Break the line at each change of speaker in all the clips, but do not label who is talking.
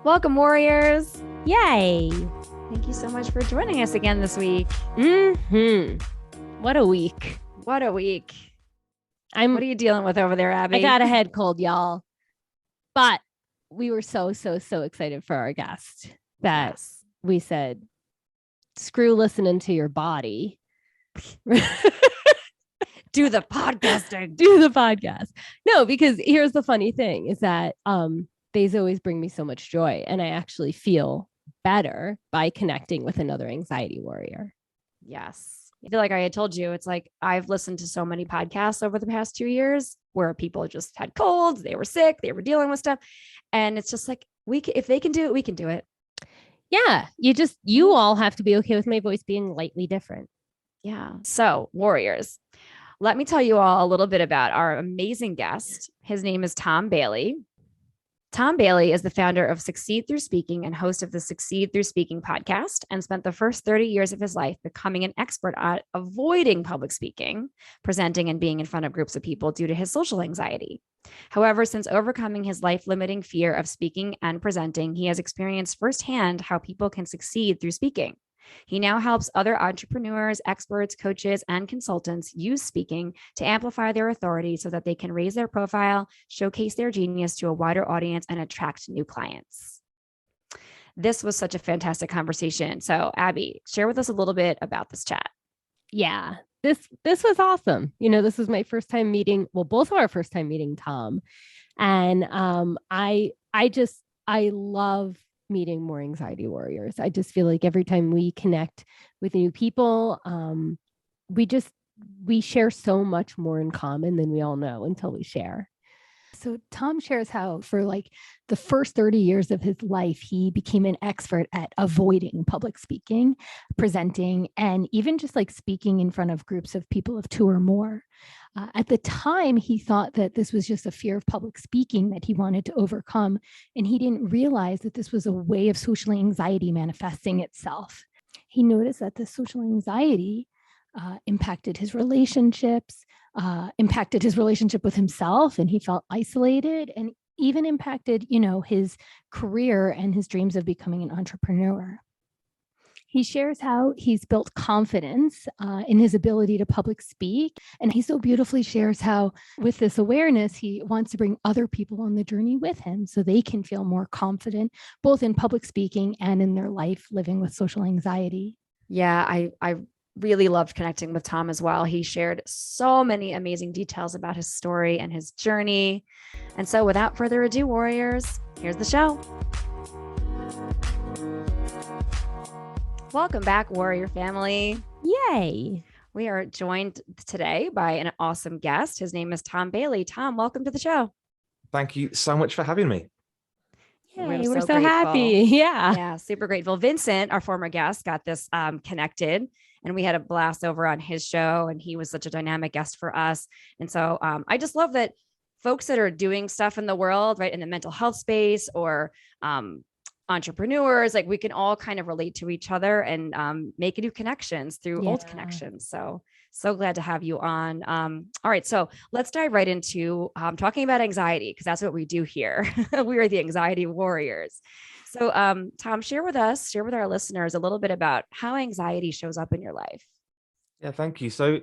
Welcome, warriors.
Yay.
Thank you so much for joining us again this week.
What a week.
What a week.
What
are you dealing with over there, Abby?
I got a head cold, y'all. But we were so excited for our guest that we said, screw listening to your body.
Do the podcasting.
Do the podcast. No, because here's the funny thing is that these always bring me so much joy. And I actually feel better by connecting with another anxiety warrior.
Yes. I feel like I had told you, it's like I've listened to so many podcasts over the past 2 years where people just had colds, they were sick, they were dealing with stuff. And it's just like, if they can do it, we can do it.
Yeah. You all have to be okay with my voice being lightly different.
Yeah. So, warriors, let me tell you all a little bit about our amazing guest. His name is Tom Bailey. Tom Bailey is the founder of Succeed Through Speaking and host of the Succeed Through Speaking podcast, and spent the first 30 years of his life becoming an expert at avoiding public speaking, presenting, and being in front of groups of people due to his social anxiety. However, since overcoming his life-limiting fear of speaking and presenting, he has experienced firsthand how people can succeed through speaking. He now helps other entrepreneurs, experts, coaches, and consultants use speaking to amplify their authority so that they can raise their profile, showcase their genius to a wider audience, and attract new clients. This was such a fantastic conversation. So, Abby, share with us a little bit about this chat.
Yeah, this was awesome. This was my first time meeting, both of our first time meeting Tom. And I love meeting more anxiety warriors. I just feel like every time we connect with new people, we share so much more in common than we all know until we share. So Tom shares how for like the first 30 years of his life, he became an expert at avoiding public speaking, presenting, and even just like speaking in front of groups of people of 2 or more. At the time, he thought that this was just a fear of public speaking that he wanted to overcome. And he didn't realize that this was a way of social anxiety manifesting itself. He noticed that this social anxiety impacted his relationships, impacted his relationship with himself, and he felt isolated, and even impacted, his career and his dreams of becoming an entrepreneur. He shares how he's built confidence in his ability to public speak. And he so beautifully shares how with this awareness, he wants to bring other people on the journey with him so they can feel more confident, both in public speaking and in their life living with social anxiety.
Yeah, I really loved connecting with Tom as well. He shared so many amazing details about his story and his journey. And so without further ado, warriors, here's the show. Welcome back, warrior family.
Yay.
We are joined today by an awesome guest. His name is Tom Bailey. Tom, welcome to the show.
Thank you so much for having me.
Yay, we're so happy.
Yeah, super grateful. Vincent, our former guest, got this connected, and we had a blast over on his show, and he was such a dynamic guest for us. And so I just love that folks that are doing stuff in the world, right, in the mental health space or entrepreneurs, like we can all kind of relate to each other and make new connections through old connections. So glad to have you on. All right, so let's dive right into talking about anxiety, because that's what we do here. We are the anxiety warriors. So Tom, share with our listeners a little bit about how anxiety shows up in your life.
Yeah, thank you. So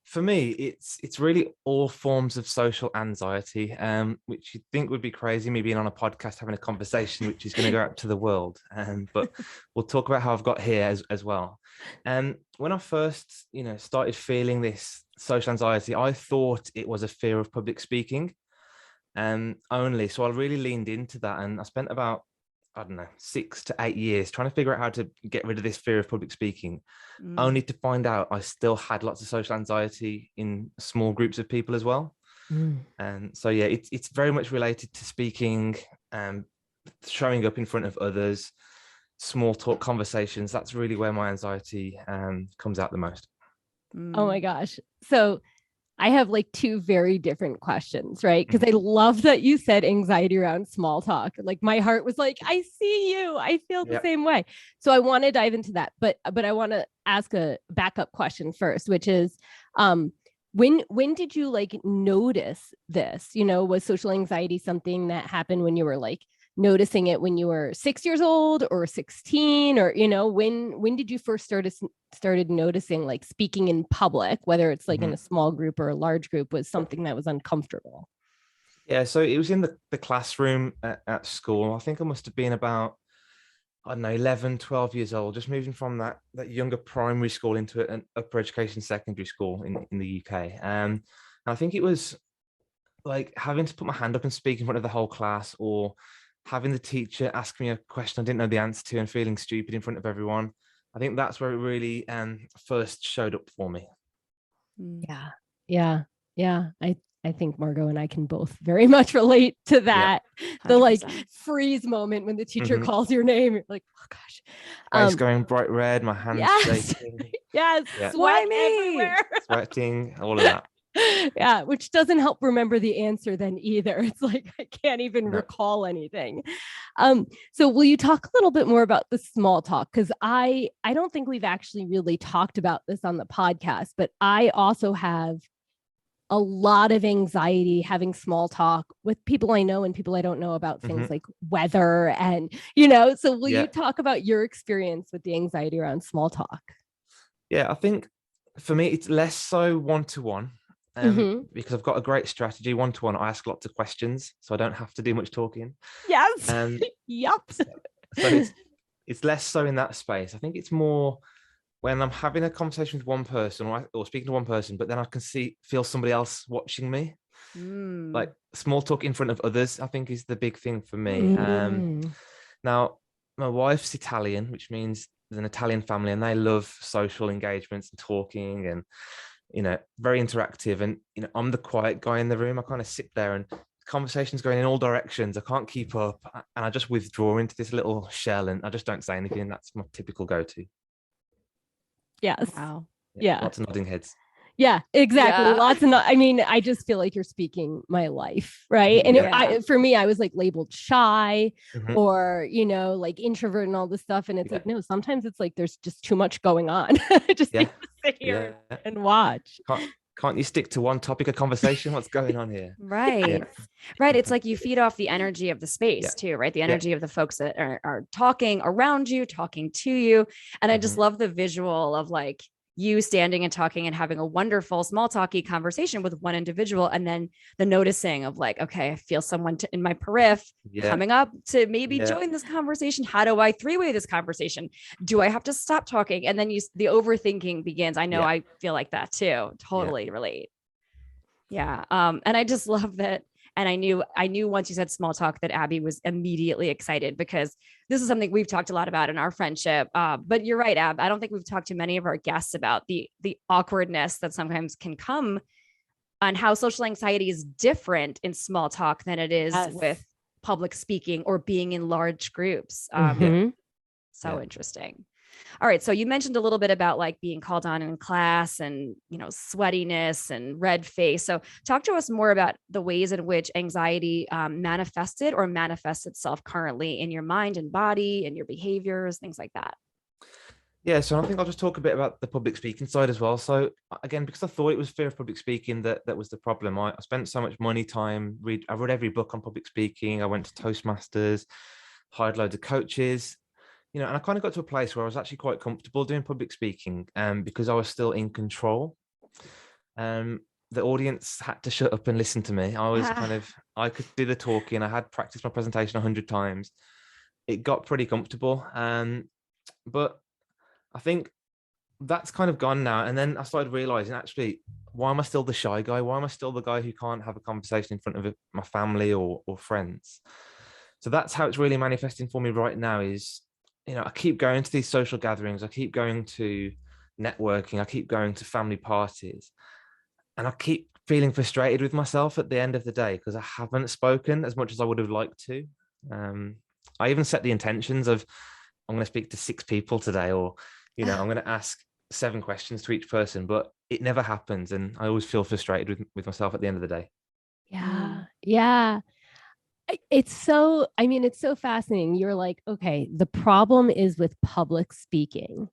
for me, it's really all forms of social anxiety, which you'd think would be crazy, me being on a podcast having a conversation which is going to go out to the world. But we'll talk about how I've got here as well. When I first, started feeling this social anxiety, I thought it was a fear of public speaking, only. So I really leaned into that, and I spent about 6 to 8 years trying to figure out how to get rid of this fear of public speaking, only to find out I still had lots of social anxiety in small groups of people as well. And so, yeah, it's very much related to speaking, showing up in front of others, small talk conversations. That's really where my anxiety comes out the most.
Oh my gosh. So I have like 2 very different questions, right? Because I love that you said anxiety around small talk. Like my heart was like, I see you. I feel the same way. So I want to dive into that, but I want to ask a backup question first, which is, when did you like notice this? Was social anxiety something that happened when you were like noticing it when you were 6 years old or 16, or, when did you first started noticing like speaking in public, whether it's like in a small group or a large group, was something that was uncomfortable?
Yeah, so it was in the classroom at school. I think I must have been about, I don't know, 11, 12 years old, just moving from that younger primary school into an upper education secondary school in the UK. And I think it was like having to put my hand up and speak in front of the whole class, or having the teacher ask me a question I didn't know the answer to and feeling stupid in front of everyone. I think that's where it really first showed up for me.
Yeah. I think Margot and I can both very much relate to that.
Yeah,
the like freeze moment when the teacher calls your name. You're like, oh gosh.
Face going bright red, my hands shaking.
Yes.
Yeah.
Sweat everywhere.
Sweating, all of that.
Yeah, which doesn't help remember the answer then either. It's like I can't even recall anything. So will you talk a little bit more about the small talk? Because I don't think we've actually really talked about this on the podcast, but I also have a lot of anxiety having small talk with people I know and people I don't know about things like weather and, so will you talk about your experience with the anxiety around small talk?
Yeah, I think for me, it's less so one-to-one. Because I've got a great strategy. One-to-one, I ask lots of questions, so I don't have to do much talking.
Yes. Yep.
So it's less so in that space. I think it's more when I'm having a conversation with one person or speaking to one person, but then I can feel somebody else watching me. Like small talk in front of others, I think is the big thing for me. Now, my wife's Italian, which means there's an Italian family, and they love social engagements and talking and very interactive. And I'm the quiet guy in the room. I kind of sit there and conversation's going in all directions. I can't keep up, and I just withdraw into this little shell and I just don't say anything. That's my typical go-to.
Yes.
Wow.
Yeah.
Lots of nodding heads.
Yeah, exactly. Yeah. Lots of, I just feel like you're speaking my life. Right. And for me, I was like labeled shy or, like introvert and all this stuff. And it's like, no, sometimes it's like, there's just too much going on. I just need to sit here and watch.
Can't you stick to one topic of conversation? What's going on here?
Right. Right. It's like you feed off the energy of the space too, right? The energy of the folks that are talking around you, talking to you. And I just love the visual of like you standing and talking and having a wonderful small talky conversation with one individual. And then the noticing of like, okay, I feel someone in my periph coming up to maybe join this conversation. How do I three-way this conversation? Do I have to stop talking? And then the overthinking begins. I know I feel like that too. Totally relate. Yeah. And I just love that. And I knew once you said small talk that Abby was immediately excited, because this is something we've talked a lot about in our friendship. But you're right, Ab. I don't think we've talked to many of our guests about the awkwardness that sometimes can come on how social anxiety is different in small talk than it is with public speaking or being in large groups. So interesting. All right. So you mentioned a little bit about like being called on in class and, sweatiness and red face. So talk to us more about the ways in which anxiety manifests itself currently in your mind and body and your behaviors, things like that.
Yeah. So I think I'll just talk a bit about the public speaking side as well. So again, because I thought it was fear of public speaking that was the problem. I spent so much time. I read every book on public speaking. I went to Toastmasters, hired loads of coaches. And I kind of got to a place where I was actually quite comfortable doing public speaking because I was still in control. The audience had to shut up and listen to me. I could do the talking. I had practiced my presentation 100 times. It got pretty comfortable. But I think that's kind of gone now. And then I started realizing, actually, why am I still the shy guy? Why am I still the guy who can't have a conversation in front of my family or friends? So that's how it's really manifesting for me right now is, I keep going to these social gatherings. I keep going to networking. I keep going to family parties. And I keep feeling frustrated with myself at the end of the day because I haven't spoken as much as I would have liked to. I even set the intentions of, I'm going to speak to 6 people today, or, I'm going to ask 7 questions to each person, but it never happens. And I always feel frustrated with myself at the end of the day.
Yeah. Yeah. It's so fascinating. You're like, okay, the problem is with public speaking,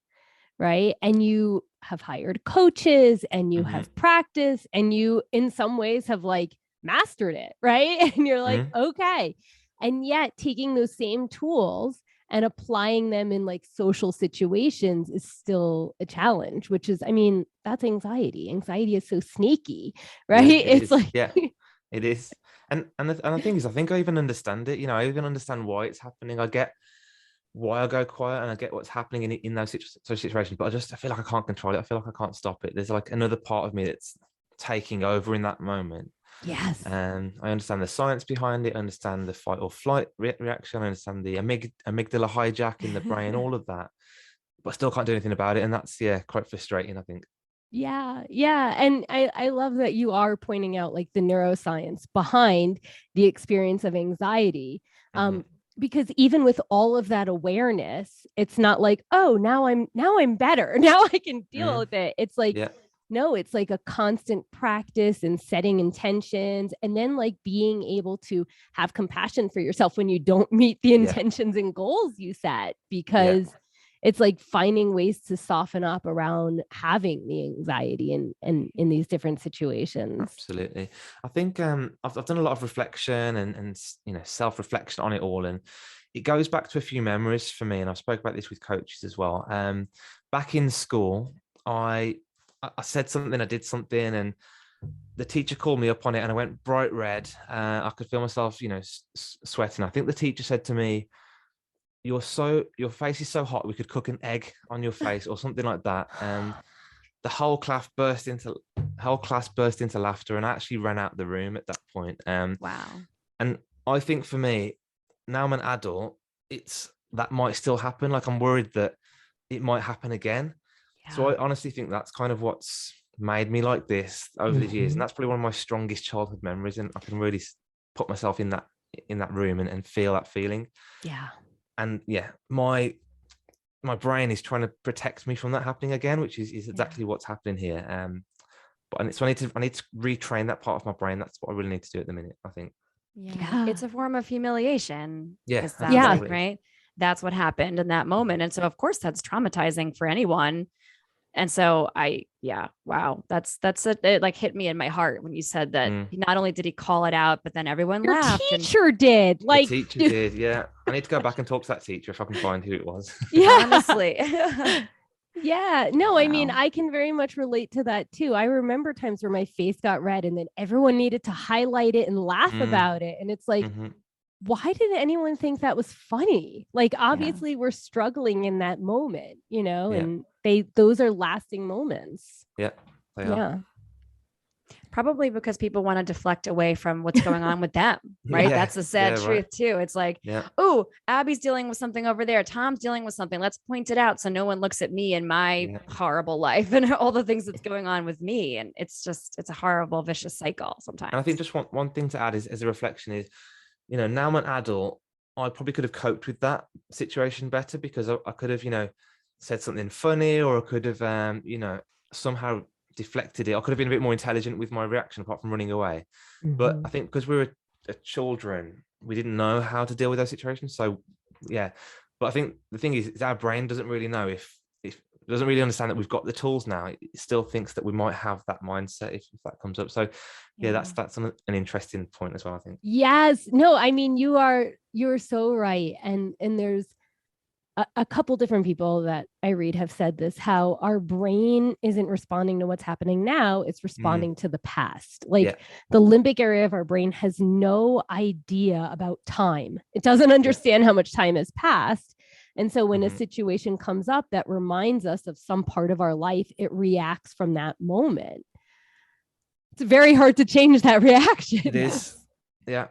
right? And you have hired coaches and you have practiced and you, in some ways, have like mastered it, right? And you're like, okay, And yet taking those same tools and applying them in like social situations is still a challenge, which is, I mean, that's anxiety. Anxiety is so sneaky, right?
Yeah, it
It's
is.
like,
Yeah, it is. And the thing is, I think I even understand it. I even understand why it's happening. I get why I go quiet, and I get what's happening in those situations. But I feel like I can't control it. I feel like I can't stop it. There's like another part of me that's taking over in that moment.
yes.
And I understand the science behind it. I understand the fight or flight reaction. I understand the amygdala hijack in the brain, all of that. But I still can't do anything about it. And that's, quite frustrating, I think.
Yeah. Yeah. And I love that you are pointing out like the neuroscience behind the experience of anxiety. Because even with all of that awareness, it's not like, oh, now I'm better. Now I can deal with it. It's like, no, it's like a constant practice and setting intentions, and then like being able to have compassion for yourself when you don't meet the intentions and goals you set, because it's like finding ways to soften up around having the anxiety and in these different situations.
Absolutely. I think I've done a lot of reflection and self-reflection on it all, and it goes back to a few memories for me, and I've spoke about this with coaches as well. Back in school, I said something, I did something, and the teacher called me up on it, and I went bright red. I could feel myself, sweating. I think the teacher said to me, your face is so hot, we could cook an egg on your face, or something like that. And the whole class burst into laughter, and I actually ran out of the room at that point.
Wow.
And I think for me, now I'm an adult, that might still happen. Like, I'm worried that it might happen again. So I honestly think that's kind of what's made me like this over the years. And that's probably one of my strongest childhood memories. And I can really put myself in that room and feel that feeling.
Yeah.
And my brain is trying to protect me from that happening again, which is exactly what's happening here. So I need to retrain that part of my brain. That's what I really need to do at the minute, I think.
Yeah. It's a form of humiliation.
Yeah.
Like, right? That's what happened in that moment. And so of course that's traumatizing for anyone. And so wow. It like hit me in my heart when you said that not only did he call it out, but then everyone laughed.
Teacher did. Like,
the teacher did. Yeah. I need to go back and talk to that teacher if I can find who it was.
Yeah.
Honestly.
Yeah. No, I mean, I can very much relate to that too. I remember times where my face got red and then everyone needed to highlight it and laugh about it. And it's like, why did anyone think that was funny? Like, obviously we're struggling in that moment, and those are lasting moments.
Yeah. They are.
Probably because people want to deflect away from what's going on with them, right? That's the sad truth too. It's like, oh, Abby's dealing with something over there. Tom's dealing with something. Let's point it out so no one looks at me and my horrible life and all the things that's going on with me. And it's a horrible, vicious cycle sometimes.
And I think just one thing to add is, as a reflection is, now I'm an adult, I probably could have coped with that situation better, because I could have, said something funny, or I could have, somehow deflected it. I could have been a bit more intelligent with my reaction, apart from running away. But I think because we were children, we didn't know how to deal with those situations. So but I think the thing is our brain doesn't really know if it doesn't really understand that we've got the tools now. It still thinks that we might have that mindset if that comes up. So that's an interesting point as well, I think.
Yes. No, I mean, you're so right. And there's a couple different people that I read have said this, how our brain isn't responding to what's happening now, it's responding to the past. Like the limbic area of our brain has no idea about time. It doesn't understand how much time has passed. And so when a situation comes up that reminds us of some part of our life, it reacts from that moment. It's very hard to change that reaction.
It is. Yeah,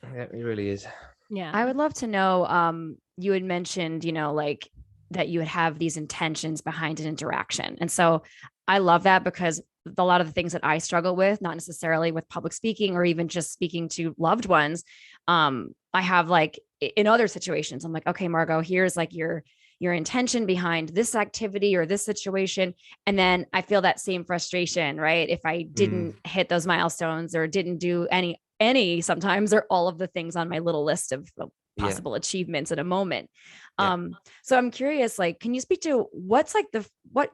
it really is.
Yeah.
I would love to know, you had mentioned, like that you would have these intentions behind an interaction. And so I love that, because a lot of the things that I struggle with, not necessarily with public speaking or even just speaking to loved ones, I have like in other situations, I'm like, okay, Margot, here's like your intention behind this activity or this situation. And then I feel that same frustration, right? If I didn't hit those milestones or didn't do any sometimes, or all of the things on my little list of possible achievements in a moment. So I'm curious, like, can you speak to what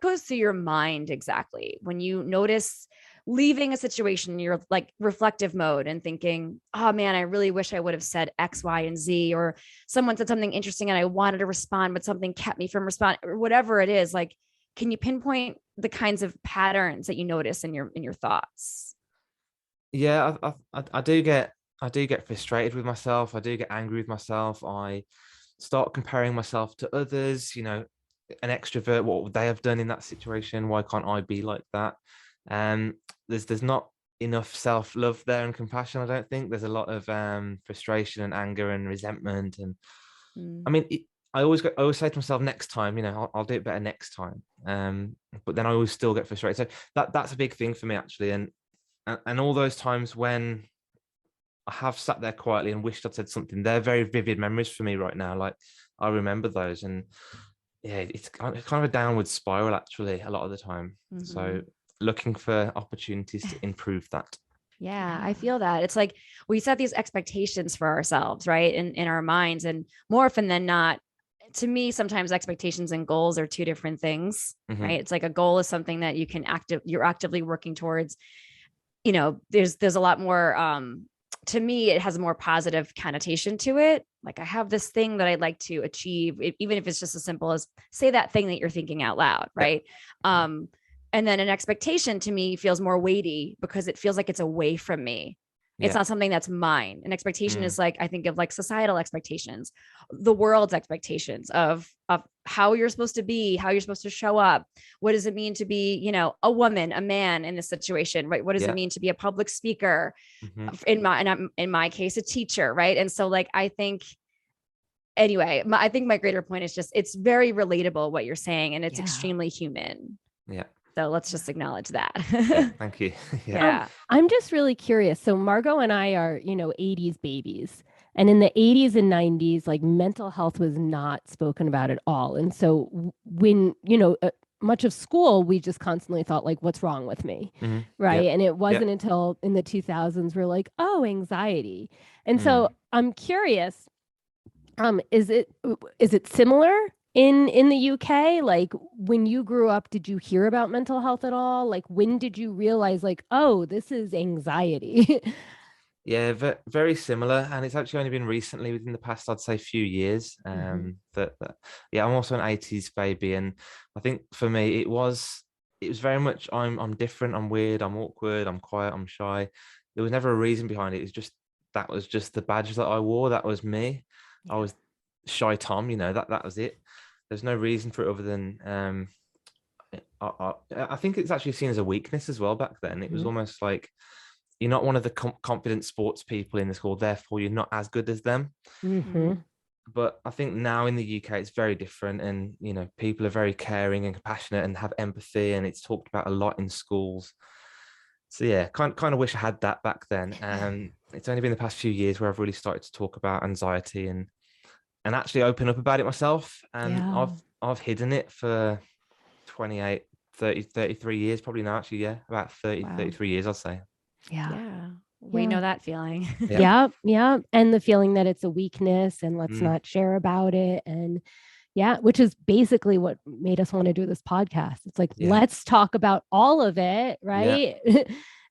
goes through your mind exactly when you notice leaving a situation, you're like reflective mode and thinking, oh man, I really wish I would have said X, Y, and Z, or someone said something interesting and I wanted to respond, but something kept me from responding, or whatever it is. Like, can you pinpoint the kinds of patterns that you notice in your thoughts?
Yeah, I do get frustrated with myself. I do get angry with myself. I start comparing myself to others. An extrovert, what would they have done in that situation? Why can't I be like that? There's not enough self-love there and compassion. I don't think there's a lot of frustration and anger and resentment. And I mean, I always say to myself, next time, I'll do it better next time. But then I always still get frustrated. So that's a big thing for me, actually. And all those times when I have sat there quietly and wished I'd said something, they're very vivid memories for me right now. Like, I remember those, and yeah, it's kind of a downward spiral, actually, a lot of the time. So looking for opportunities to improve that.
Yeah, I feel that. It's like we set these expectations for ourselves, right? In our minds. And more often than not, to me, sometimes expectations and goals are two different things, right? It's like a goal is something that you're actively working towards. There's a lot more, to me, it has a more positive connotation to it. Like, I have this thing that I'd like to achieve, even if it's just as simple as say that thing that you're thinking out loud, right? And then an expectation to me feels more weighty because it feels like it's away from me. It's not something that's mine. An expectation is like, I think of like societal expectations, the world's expectations of how you're supposed to be, how you're supposed to show up. What does it mean to be, a woman, a man in this situation, right? What does it mean to be a public speaker? In my case, a teacher, right? And so like, I think, anyway, I think my greater point is just, it's very relatable what you're saying, and it's extremely human.
Yeah.
So let's just acknowledge that.
Thank you.
Yeah.
I'm just really curious. So Margot and I are, 80s babies. And in the 80s and 90s, like mental health was not spoken about at all. And so when, much of school, we just constantly thought like, what's wrong with me? Right. And it wasn't until in the 2000s, we're like, oh, anxiety. And so I'm curious, is it similar in the UK? Like, when you grew up, did you hear about mental health at all? Like, when did you realize like, oh, this is anxiety?
Yeah, very similar, and it's actually only been recently, within the past, I'd say, few years. That yeah, I'm also an 80s baby, and I think for me it was very much I'm different, I'm weird, I'm awkward, I'm quiet, I'm shy. There was never a reason behind it. It's just that was just the badge that I wore. That was me. I was shy Tom. That was it. There's no reason for it other than I think it's actually seen as a weakness as well back then. It was almost like, you're not one of the confident sports people in the school, therefore you're not as good as them. But I think now in the UK it's very different, and people are very caring and compassionate and have empathy, and it's talked about a lot in schools. So yeah, kind of wish I had that back then. It's only been the past few years where I've really started to talk about anxiety and actually open up about it myself. And I've hidden it for 28, 30, 33 years probably now, actually. Yeah, about 30, 33 years, I'll say.
Yeah. We know that feeling.
Yeah. And the feeling that it's a weakness and let's not share about it. And which is basically what made us want to do this podcast. It's like, let's talk about all of it, right?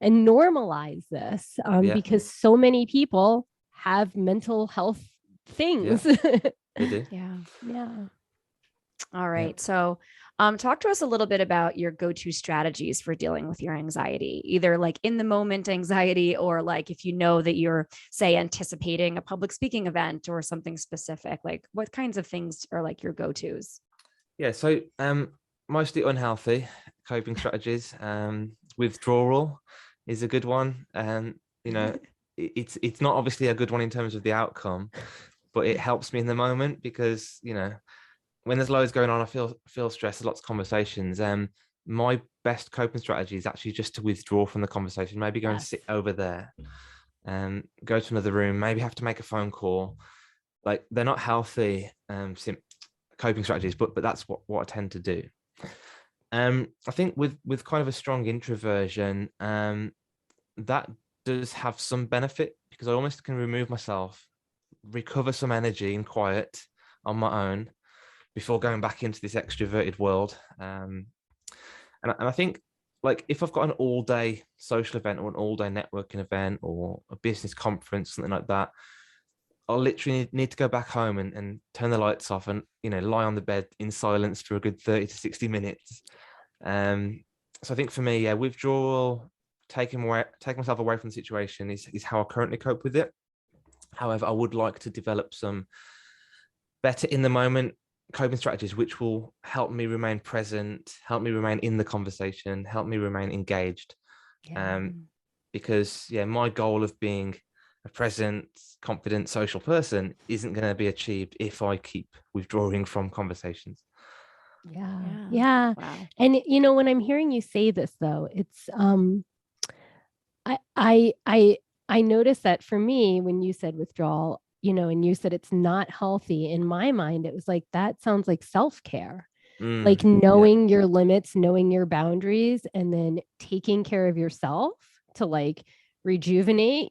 And normalize this, because so many people have mental health things.
They do.
Yeah.
All right. So talk to us a little bit about your go-to strategies for dealing with your anxiety, either like in the moment anxiety, or like if you know that you're, say, anticipating a public speaking event or something specific, like what kinds of things are like your go-tos?
Yeah. So mostly unhealthy coping strategies. Withdrawal is a good one. It's not obviously a good one in terms of the outcome, but it helps me in the moment because, when there's loads going on, I feel stressed, lots of conversations. My best coping strategy is actually just to withdraw from the conversation, maybe go and sit over there, and go to another room, maybe have to make a phone call. Like, they're not healthy coping strategies, but that's what I tend to do. I think with kind of a strong introversion, that does have some benefit because I almost can remove myself, recover some energy in quiet on my own before going back into this extroverted world. And I think like if I've got an all-day social event or an all-day networking event or a business conference, something like that, I'll literally need to go back home and turn the lights off and, lie on the bed in silence for a good 30 to 60 minutes. So I think for me, yeah, withdrawal, taking myself away from the situation is how I currently cope with it. However, I would like to develop some better in the moment coping strategies, which will help me remain present, help me remain in the conversation, help me remain engaged. Because my goal of being a present, confident, social person isn't going to be achieved if I keep withdrawing from conversations.
Yeah.
Wow.
And when I'm hearing you say this, though, it's I noticed that for me, when you said withdrawal, and you said it's not healthy, in my mind, it was like, that sounds like self-care, like knowing your limits, knowing your boundaries, and then taking care of yourself to like rejuvenate,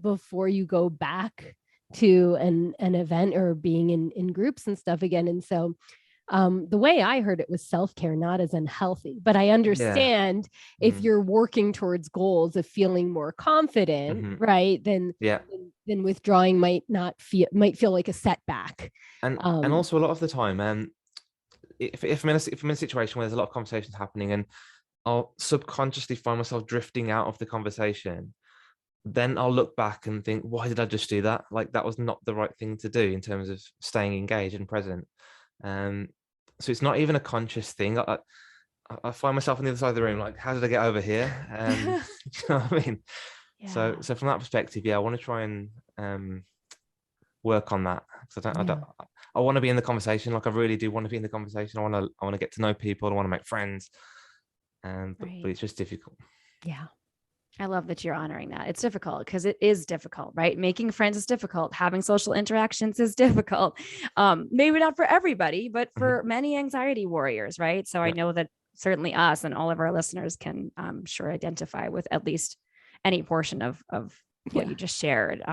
before you go back to an event or being in groups and stuff again. And so the way I heard it was self-care, not as unhealthy, but I understand if you're working towards goals of feeling more confident, right? Then withdrawing might feel like a setback.
And also a lot of the time, if I'm in a situation where there's a lot of conversations happening and I'll subconsciously find myself drifting out of the conversation, then I'll look back and think, why did I just do that? Like that was not the right thing to do in terms of staying engaged and present. So it's not even a conscious thing. I find myself on the other side of the room, like, how did I get over here? Do you know what I mean? Yeah. So from that perspective, I want to try and work on that. Because I want to be in the conversation. Like I really do want to be in the conversation. I want to get to know people. I want to make friends. But it's just difficult.
Yeah.
I love that you're honoring that. It's difficult because it is difficult, right? Making friends is difficult. Having social interactions is difficult. Maybe not for everybody, but for many anxiety warriors, right? So I know that certainly us and all of our listeners can sure identify with at least any portion of what you just shared.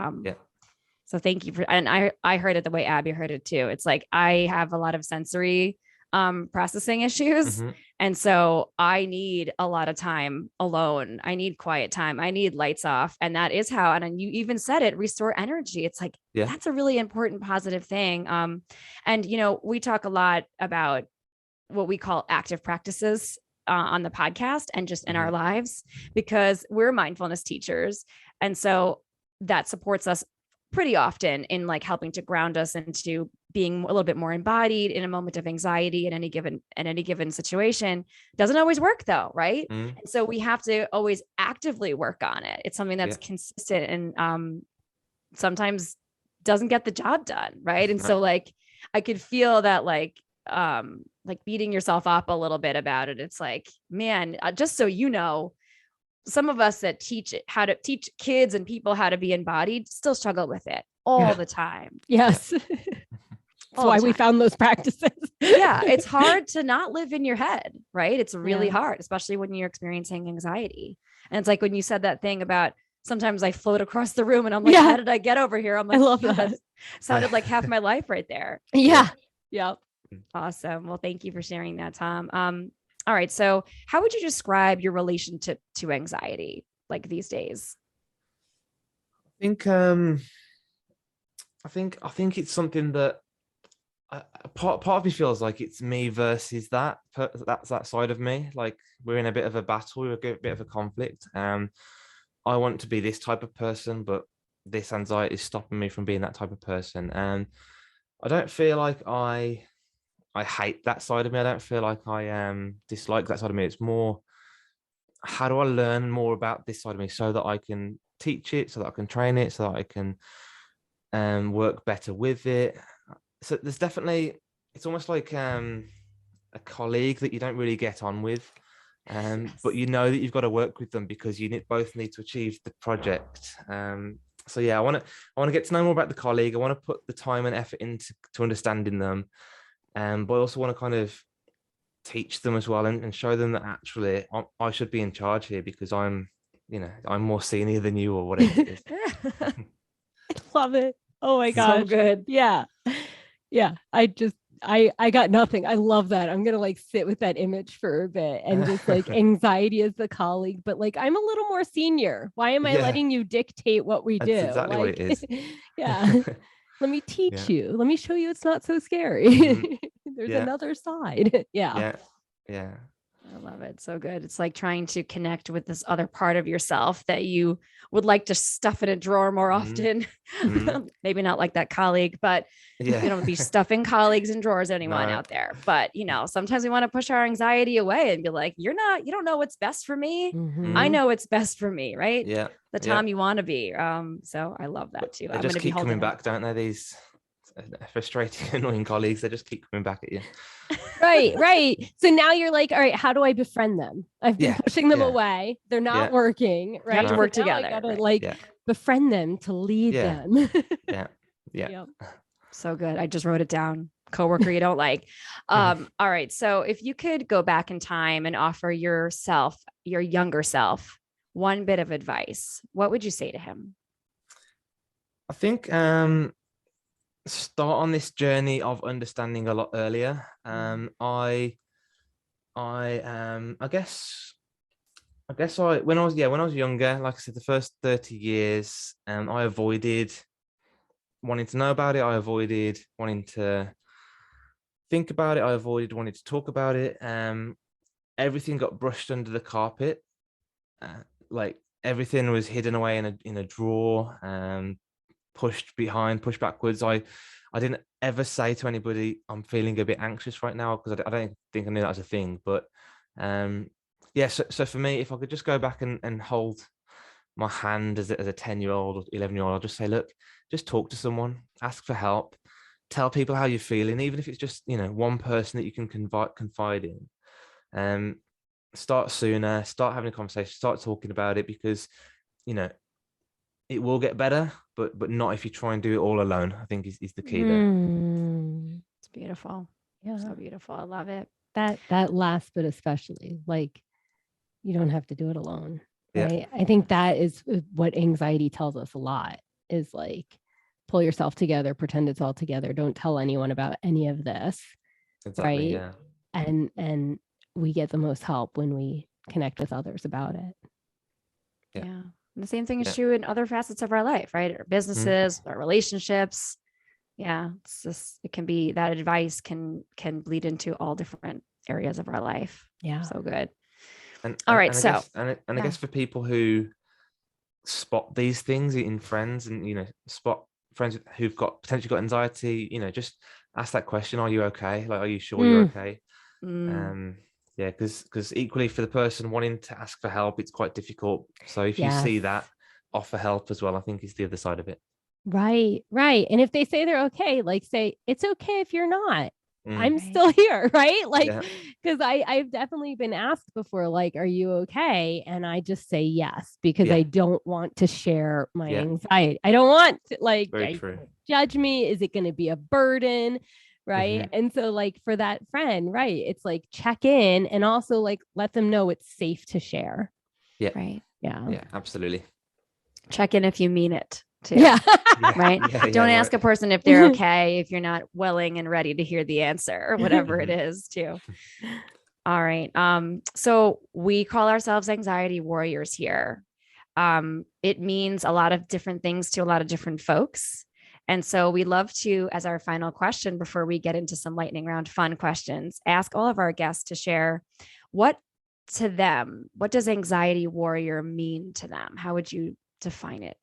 So thank you and I heard it the way Abby heard it too. It's like, I have a lot of sensory processing issues. And so I need a lot of time alone. I need quiet time. I need lights off. And that is how, and you even said it, restore energy. It's like, that's a really important positive thing. And, we talk a lot about what we call active practices on the podcast and just in our lives, because we're mindfulness teachers. And so that supports us pretty often in like helping to ground us into being a little bit more embodied in a moment of anxiety in any given situation. Doesn't always work though, right? And so we have to always actively work on it. It's something that's consistent and sometimes doesn't get the job done, right? And so like I could feel that like beating yourself up a little bit about it. It's like, man, just so you know, some of us that teach kids and people how to be embodied still struggle with it all the time.
Yes. That's why we found those practices.
It's hard to not live in your head, right? It's really hard, especially when you're experiencing anxiety. And it's like when you said that thing about sometimes I float across the room and I'm like, how did I get over here? I'm like,
I love that.
Sounded like half my life right there.
Yeah.
Awesome. Well, thank you for sharing that, Tom. All right. So how would you describe your relationship to anxiety like these days?
I think it's something that part of me feels like it's me versus that side of me. Like we're in a bit of a battle, we're a bit of a conflict. I want to be this type of person, but this anxiety is stopping me from being that type of person. And I don't feel like I hate that side of me. I don't feel like I dislike that side of me. It's more, how do I learn more about this side of me so that I can teach it, so that I can train it, so that I can work better with it. So there's definitely, it's almost like a colleague that you don't really get on with, but you know that you've got to work with them because you both need to achieve the project. So I want to get to know more about the colleague. I want to put the time and effort into understanding them. But I also want to kind of teach them as well and show them that actually I should be in charge here because I'm more senior than you or whatever it is.
I love it. Oh my gosh.
So good.
Yeah. I just, I got nothing. I love that. I'm gonna like sit with that image for a bit and just like anxiety as the colleague, but like I'm a little more senior. Why am I
Yeah.
letting you dictate what we
That's
do?
exactly what it is.
Yeah. Let me teach
Yeah.
you. Let me show you it's not so scary.
Mhm.
There's
Yeah.
another side. Yeah.
Yeah.
I love it. So good. It's like trying to connect with this other part of yourself that you would like to stuff in a drawer more often. Maybe not like that colleague, but
Yeah.
you don't be stuffing colleagues in drawers, anyone
No.
out there. But sometimes we want to push our anxiety away and be like, you don't know what's best for me. I know what's best for me, right?
Yeah.
The Tom you want to be. So I love that too.
They
I'm
just
gonna be
keep coming
holding
back, don't they? These frustrating, annoying colleagues. They just keep coming back at you.
Right. So now you're like, all right, how do I befriend them? I've been pushing them away. They're not working, right?
You have to work
So now
together.
I gotta befriend them to lead them.
Yeah.
So good. I just wrote it down. Coworker you don't like. All right. So if you could go back in time and offer your younger self, one bit of advice, what would you say to him?
I think start on this journey of understanding a lot earlier. I guess when I was younger, like I said, the first 30 years, I avoided wanting to know about it. I avoided wanting to think about it. I avoided wanting to talk about it. Everything got brushed under the carpet. Like everything was hidden away in a drawer, pushed backwards. I didn't ever say to anybody, I'm feeling a bit anxious right now, because I don't think I knew that was a thing. But so for me, if I could just go back and hold my hand as a 10-year-old or 11-year-old, I'll just say, look, just talk to someone, ask for help, tell people how you're feeling, even if it's just, one person that you can confide in. Start sooner, start having a conversation, start talking about it, because, it will get better, but not if you try and do it all alone, I think is the key there.
It's beautiful. Yeah. So beautiful. I love it.
That last bit, especially, like, you don't have to do it alone. Right.
Yeah.
I think that is what anxiety tells us a lot, is like, pull yourself together, pretend it's all together. Don't tell anyone about any of this.
Exactly.
Right.
Yeah.
And we get the most help when we connect with others about it.
Yeah. And the same thing is true in other facets of our life, right? Our businesses, our relationships. Yeah. It's just, it can be, that advice can bleed into all different areas of our life.
Yeah.
So good.
All right. I guess for people who spot these things in friends, and spot friends who've potentially got anxiety, just ask that question: are you okay? Like, are you sure you're okay? Because equally, for the person wanting to ask for help, it's quite difficult. So if you see that, offer help as well, I think, is the other side of it.
Right. And if they say they're okay, like, say, it's okay if you're not. I'm still here, right? Like, because I've definitely been asked before, like, are you okay? And I just say yes, because I don't want to share my anxiety. I don't want to, like, judge me. Is it going to be a burden? Right. And so, like, for that friend, right, it's like, check in, and also, like, let them know it's safe to share.
Yeah.
Right.
Yeah, absolutely.
Check in if you mean it too.
Yeah.
Right. Don't ask a person if they're okay if you're not willing and ready to hear the answer, or whatever it is too. All right. So we call ourselves anxiety warriors here. It means a lot of different things to a lot of different folks. And so we love to, as our final question, before we get into some lightning round fun questions, ask all of our guests to share what does anxiety warrior mean to them? How would you define it?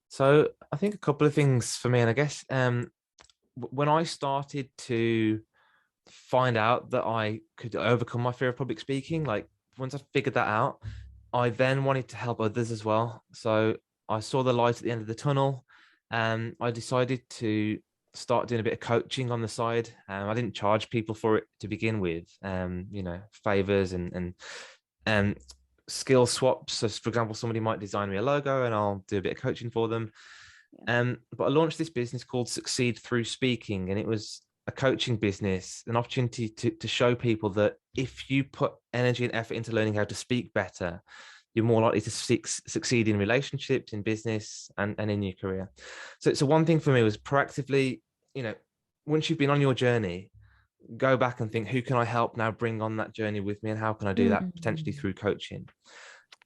So I think a couple of things for me, and I guess when I started to find out that I could overcome my fear of public speaking, like, once I figured that out, I then wanted to help others as well. So I saw the light at the end of the tunnel, and I decided to start doing a bit of coaching on the side. I didn't charge people for it to begin with, favors and skill swaps. So, for example, somebody might design me a logo and I'll do a bit of coaching for them. But I launched this business called Succeed Through Speaking, and it was a coaching business, an opportunity to show people that if you put energy and effort into learning how to speak better, you're more likely to succeed in relationships, in business, and in your career. So one thing for me was proactively, once you've been on your journey, go back and think, who can I help now bring on that journey with me, and how can I do that potentially through coaching?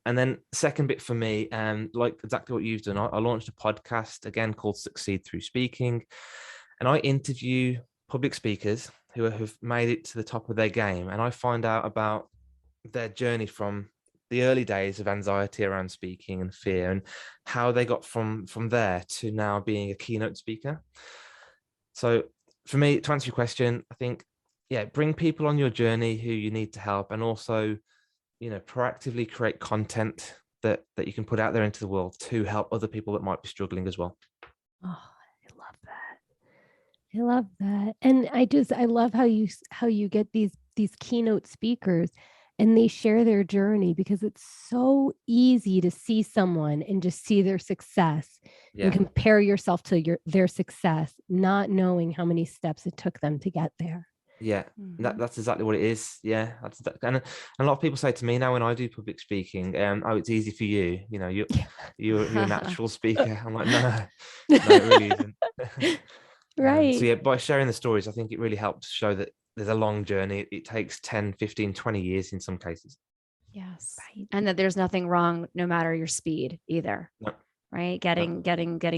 And then second bit for me, like exactly what you've done, I launched a podcast again called Succeed Through Speaking, and I interview public speakers who have made it to the top of their game, and I find out about their journey from the early days of anxiety around speaking and fear, and how they got from there to now being a keynote speaker. So for me, to answer your question, I think, yeah, bring people on your journey who you need to help, and also, proactively create content that you can put out there into the world to help other people that might be struggling as well.
Oh, I love that. I love that. And I love how you get these keynote speakers and they share their journey, because it's so easy to see someone and just see their success and compare yourself to their success, not knowing how many steps it took them to get there.
Yeah, that's exactly what it is. Yeah, and a lot of people say to me now when I do public speaking, "Oh, it's easy for you. You're a natural speaker." I'm like, no, it really isn't.
Right.
So yeah, by sharing the stories, I think it really helps show that there's a long journey. It takes 10, 15, 20 years in some cases.
Yes. Right. And that there's nothing wrong, no matter your speed either.
No.
Right. Getting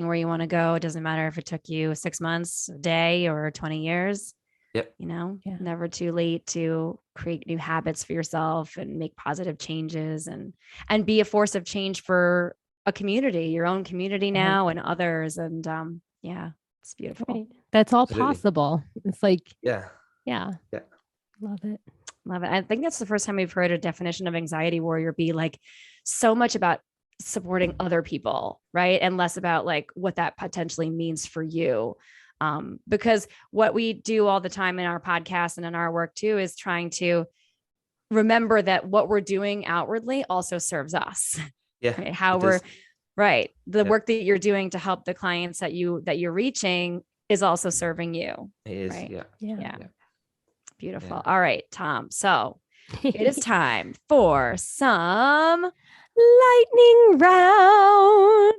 where you want to go. It doesn't matter if it took you 6 months, a day, or 20 years.
Yep.
Never too late to create new habits for yourself and make positive changes and be a force of change for a community, your own community now, and others. And it's beautiful. Right.
That's all possible. It's like,
yeah.
Love it.
I think that's the first time we've heard a definition of anxiety warrior be like so much about supporting other people, right? And less about like what that potentially means for you. Because what we do all the time in our podcast and in our work too is trying to remember that what we're doing outwardly also serves us.
Yeah.
Right? How we're right. The work that you're doing to help the clients that you're reaching is also serving you.
It is.
Right?
Yeah.
Beautiful. Yeah. All right, Tom. So it is time for some lightning round.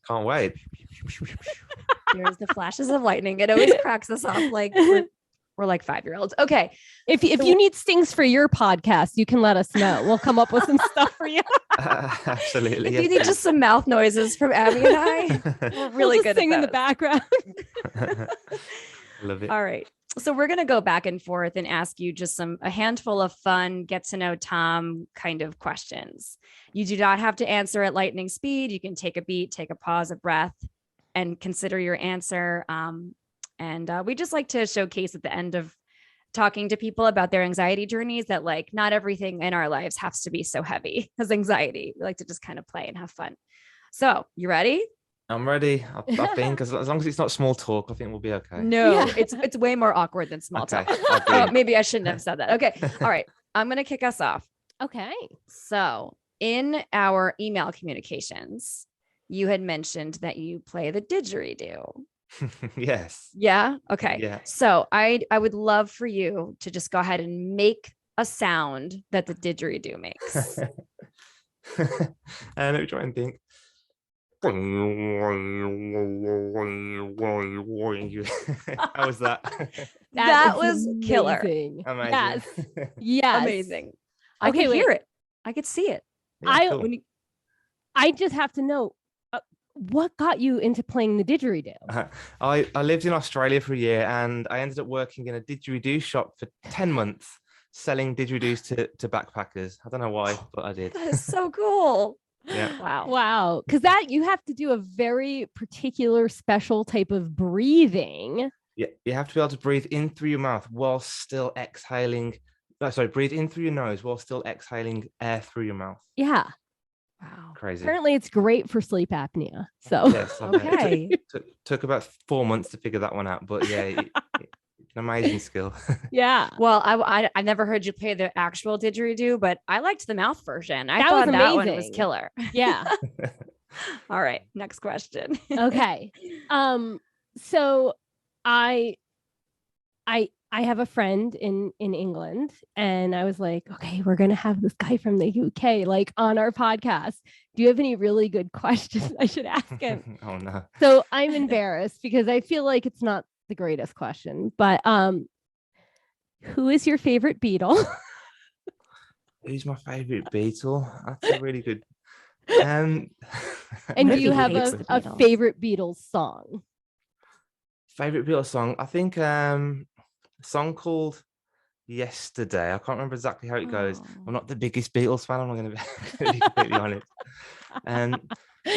Can't wait.
Here's the flashes of lightning. It always cracks us off like we're like 5-year-olds. Okay.
If you need stings for your podcast, you can let us know. We'll come up with some stuff for you.
Absolutely.
If you need just some mouth noises from Abby and I, we're really good at
sing in the background.
Love it.
All right. So we're going to go back and forth and ask you just a handful of fun, get to know Tom kind of questions. You do not have to answer at lightning speed. You can take a beat, take a pause, a breath, and consider your answer. And we just like to showcase at the end of talking to people about their anxiety journeys that like not everything in our lives has to be so heavy as anxiety. We like to just kind of play and have fun. So you ready?
I'm ready. I think as long as it's not small talk, I think we'll be okay.
No, it's way more awkward than small talk. Maybe I shouldn't have said that. Okay. All right. I'm going to kick us off.
Okay.
So in our email communications, you had mentioned that you play the didgeridoo.
Yes.
Yeah. Okay.
Yeah.
So I would love for you to just go ahead and make a sound that the didgeridoo makes.
Let me try and think. How was that?
That was killer.
Amazing.
Yes.
Amazing. I could hear it. I could see it.
Yeah, cool.
I just have to know what got you into playing the didgeridoo.
I lived in Australia for a year, and I ended up working in a didgeridoo shop for 10 months, selling didgeridoos to backpackers. I don't know why, but I did.
That is so cool.
Yeah.
Wow. Because that you have to do a very particular special type of breathing.
Yeah, you have to be able to breathe in through your mouth while still exhaling. Breathe in through your nose while still exhaling air through your mouth.
Yeah.
Wow.
Crazy.
Apparently it's great for sleep apnea. So
yes,
okay.
Took about 4 months to figure that one out, but yeah, it's an amazing skill.
Yeah.
Well, I never heard you play the actual didgeridoo, but I liked the mouth version. I
that
thought
was
that one
amazing.
was killer.
Yeah.
All right. Next question.
Okay. So I have a friend in England, and I was like, okay, we're going to have this guy from the UK like on our podcast. Do you have any really good questions I should ask him?
Oh no.
So I'm embarrassed because I feel like it's not the greatest question, but who is your favorite Beatle?
Who's my favorite Beatle? That's a really good.
And
What
do
if
you
he
have
hates
a
the Beatles?
favorite Beatles song?
Favorite Beatles song? I think a song called Yesterday. I can't remember exactly how it goes.
Oh.
I'm not the biggest Beatles fan. I'm not going to be completely honest. And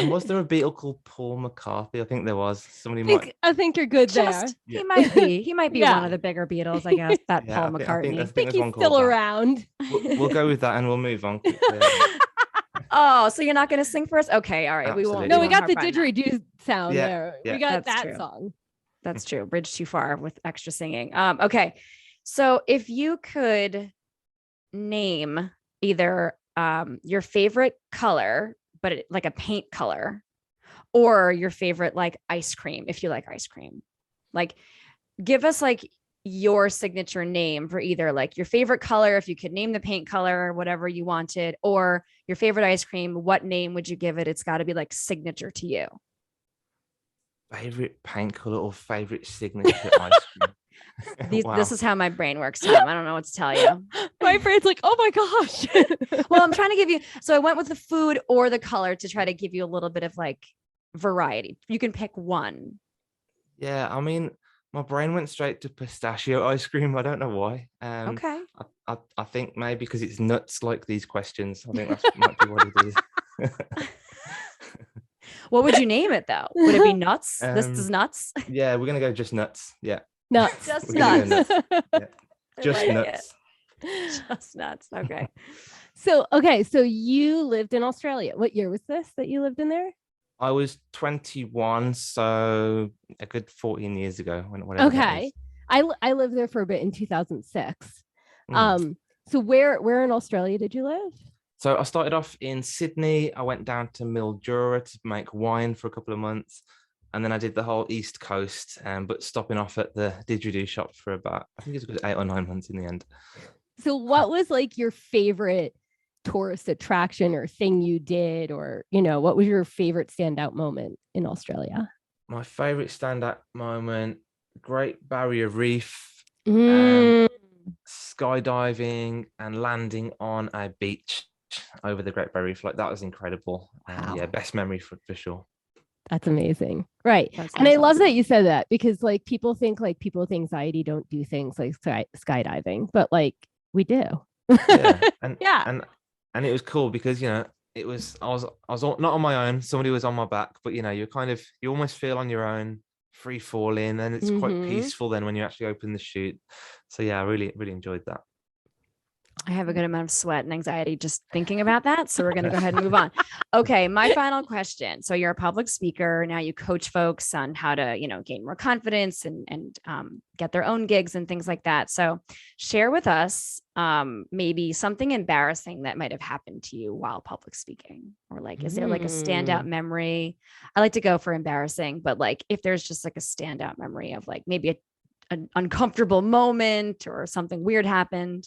was there a Beatle called Paul McCartney? I think there was. Somebody
I think you're good there.
He might be. He might be
Yeah.
one of the bigger Beatles, I guess. That
Yeah,
Paul
I
McCartney.
think
I think
there's
he's
one
still
called that.
around.
We'll go with that and we'll move on quickly.
Oh, so you're not going to sing for us? Okay, all right. We
Absolutely.
won't.
No,
we
we
won't
got the
harp on that.
didgeridoo sound
Yeah,
there.
yeah.
We got
That's
that
true.
song.
That's true. Bridge too far with extra singing. Okay. So if you could name either your favorite color, but like a paint color, or your favorite like ice cream, if you like ice cream, like give us like your signature name for either like your favorite color, if you could name the paint color, whatever you wanted, or your favorite ice cream, what name would you give it? It's got to be like signature to you.
Favorite paint color or favorite signature ice cream? Wow.
This is how my brain works, Tom. I don't know what to tell you.
My brain's like, oh my gosh.
Well, I'm trying to give you, so I went with the food or the color to try to give you a little bit of like variety. You can pick one.
Yeah, I mean, my brain went straight to pistachio ice cream. I don't know why.
Okay.
I think maybe because it's nuts like these questions. I think that might be what it is.
What would you name it though? Would it be nuts? This is nuts.
Yeah, we're gonna go just nuts. Yeah,
Nuts.
Just
We're gonna
nuts.
go nuts. Yeah.
I
Just
like
nuts.
it. Just nuts. Okay.
So you lived in Australia. What year was this that you lived in there?
I was 21, so a good 14 years ago. Whatever that
Okay.
is.
I lived there for a bit in 2006.
Mm.
So where in Australia did you live?
So I started off in Sydney. I went down to Mildura to make wine for a couple of months. And then I did the whole East Coast, but stopping off at the didgeridoo shop for about, I think it was 8 or 9 months in the end.
So what was like your favorite tourist attraction or thing you did, or, what was your favorite standout moment in Australia?
My favorite standout moment, Great Barrier Reef, skydiving and landing on a beach over the Great Barrier Reef. Like, that was incredible.
Wow.
Yeah, best memory for sure.
That's amazing. Right.
That
And I
sounds
love
awesome.
that you said that, because like people think like people with anxiety don't do things like skydiving, but like we do.
Yeah. And
Yeah.
and it was cool because, it was, I was not on my own. Somebody was on my back, but you almost feel on your own, free falling, and it's quite peaceful then when you actually open the chute. So yeah, I really, really enjoyed that.
I have a good amount of sweat and anxiety just thinking about that. So we're going to go ahead and move on. Okay. My final question. So you're a public speaker. Now you coach folks on how to, gain more confidence and get their own gigs and things like that. So share with us maybe something embarrassing that might have happened to you while public speaking, or like, is there like a standout memory? I like to go for embarrassing, but like if there's just like a standout memory of like maybe an uncomfortable moment or something weird happened.